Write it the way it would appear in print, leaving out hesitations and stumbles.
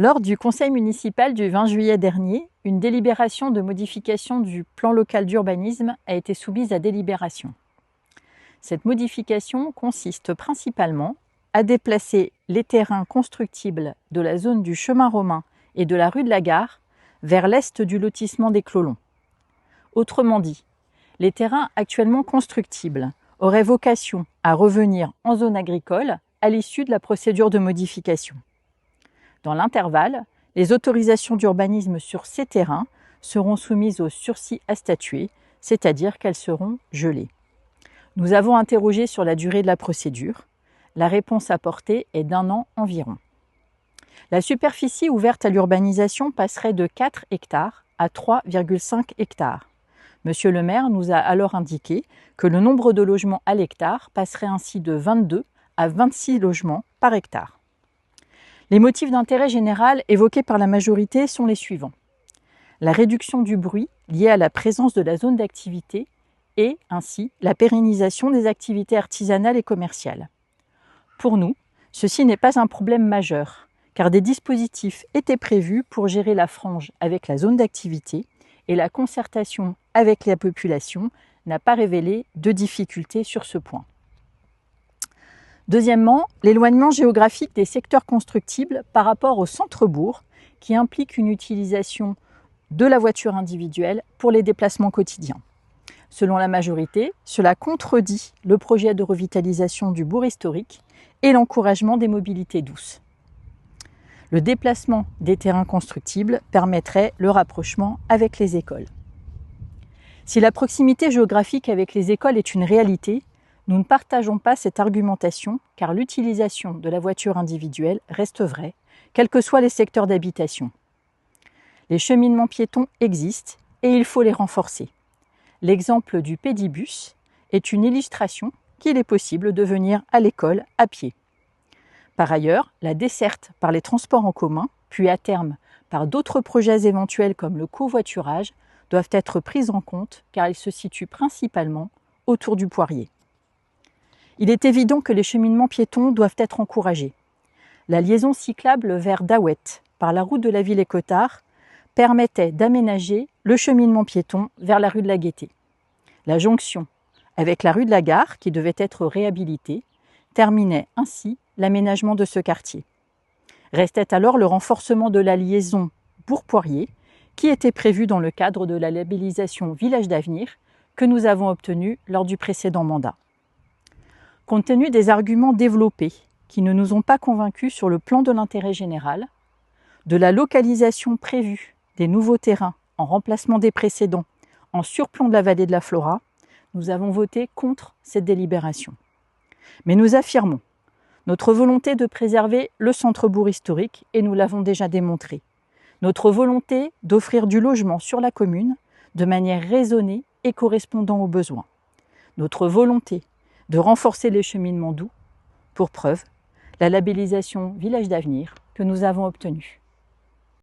Lors du conseil municipal du 20 juillet dernier, une délibération de modification du plan local d'urbanisme a été soumise à délibération. Cette modification consiste principalement à déplacer les terrains constructibles de la zone du chemin romain et de la rue de la Gare vers l'est du lotissement des Clolons. Autrement dit, les terrains actuellement constructibles auraient vocation à revenir en zone agricole à l'issue de la procédure de modification. Dans l'intervalle, les autorisations d'urbanisme sur ces terrains seront soumises au sursis à statuer, c'est-à-dire qu'elles seront gelées. Nous avons interrogé sur la durée de la procédure. La réponse apportée est d'1 an environ. La superficie ouverte à l'urbanisation passerait de 4 hectares à 3,5 hectares. Monsieur le maire nous a alors indiqué que le nombre de logements à l'hectare passerait ainsi de 22 à 26 logements par hectare. Les motifs d'intérêt général évoqués par la majorité sont les suivants. La réduction du bruit liée à la présence de la zone d'activité et ainsi la pérennisation des activités artisanales et commerciales. Pour nous, ceci n'est pas un problème majeur, car des dispositifs étaient prévus pour gérer la frange avec la zone d'activité et la concertation avec la population n'a pas révélé de difficultés sur ce point. Deuxièmement, l'éloignement géographique des secteurs constructibles par rapport au centre-bourg qui implique une utilisation de la voiture individuelle pour les déplacements quotidiens. Selon la majorité, cela contredit le projet de revitalisation du bourg historique et l'encouragement des mobilités douces. Le déplacement des terrains constructibles permettrait le rapprochement avec les écoles. Si la proximité géographique avec les écoles est une réalité, nous ne partageons pas cette argumentation car l'utilisation de la voiture individuelle reste vraie, quels que soient les secteurs d'habitation. Les cheminements piétons existent et il faut les renforcer. L'exemple du pédibus est une illustration qu'il est possible de venir à l'école à pied. Par ailleurs, la desserte par les transports en commun, puis à terme par d'autres projets éventuels comme le covoiturage, doivent être prises en compte car ils se situent principalement autour du Poirier. Il est évident que les cheminements piétons doivent être encouragés. La liaison cyclable vers Daouette par la route de la Ville-et-Cottard permettait d'aménager le cheminement piéton vers la rue de la Gaîté. La jonction avec la rue de la Gare, qui devait être réhabilitée, terminait ainsi l'aménagement de ce quartier. Restait alors le renforcement de la liaison Bourg-Poirier, qui était prévu dans le cadre de la labellisation Village d'avenir que nous avons obtenue lors du précédent mandat. Compte tenu des arguments développés qui ne nous ont pas convaincus sur le plan de l'intérêt général, de la localisation prévue des nouveaux terrains en remplacement des précédents en surplomb de la vallée de la Flora, nous avons voté contre cette délibération. Mais nous affirmons notre volonté de préserver le centre-bourg historique et nous l'avons déjà démontré. Notre volonté d'offrir du logement sur la commune de manière raisonnée et correspondant aux besoins. Notre volonté de renforcer les cheminements doux, pour preuve, la labellisation Village d'avenir que nous avons obtenue.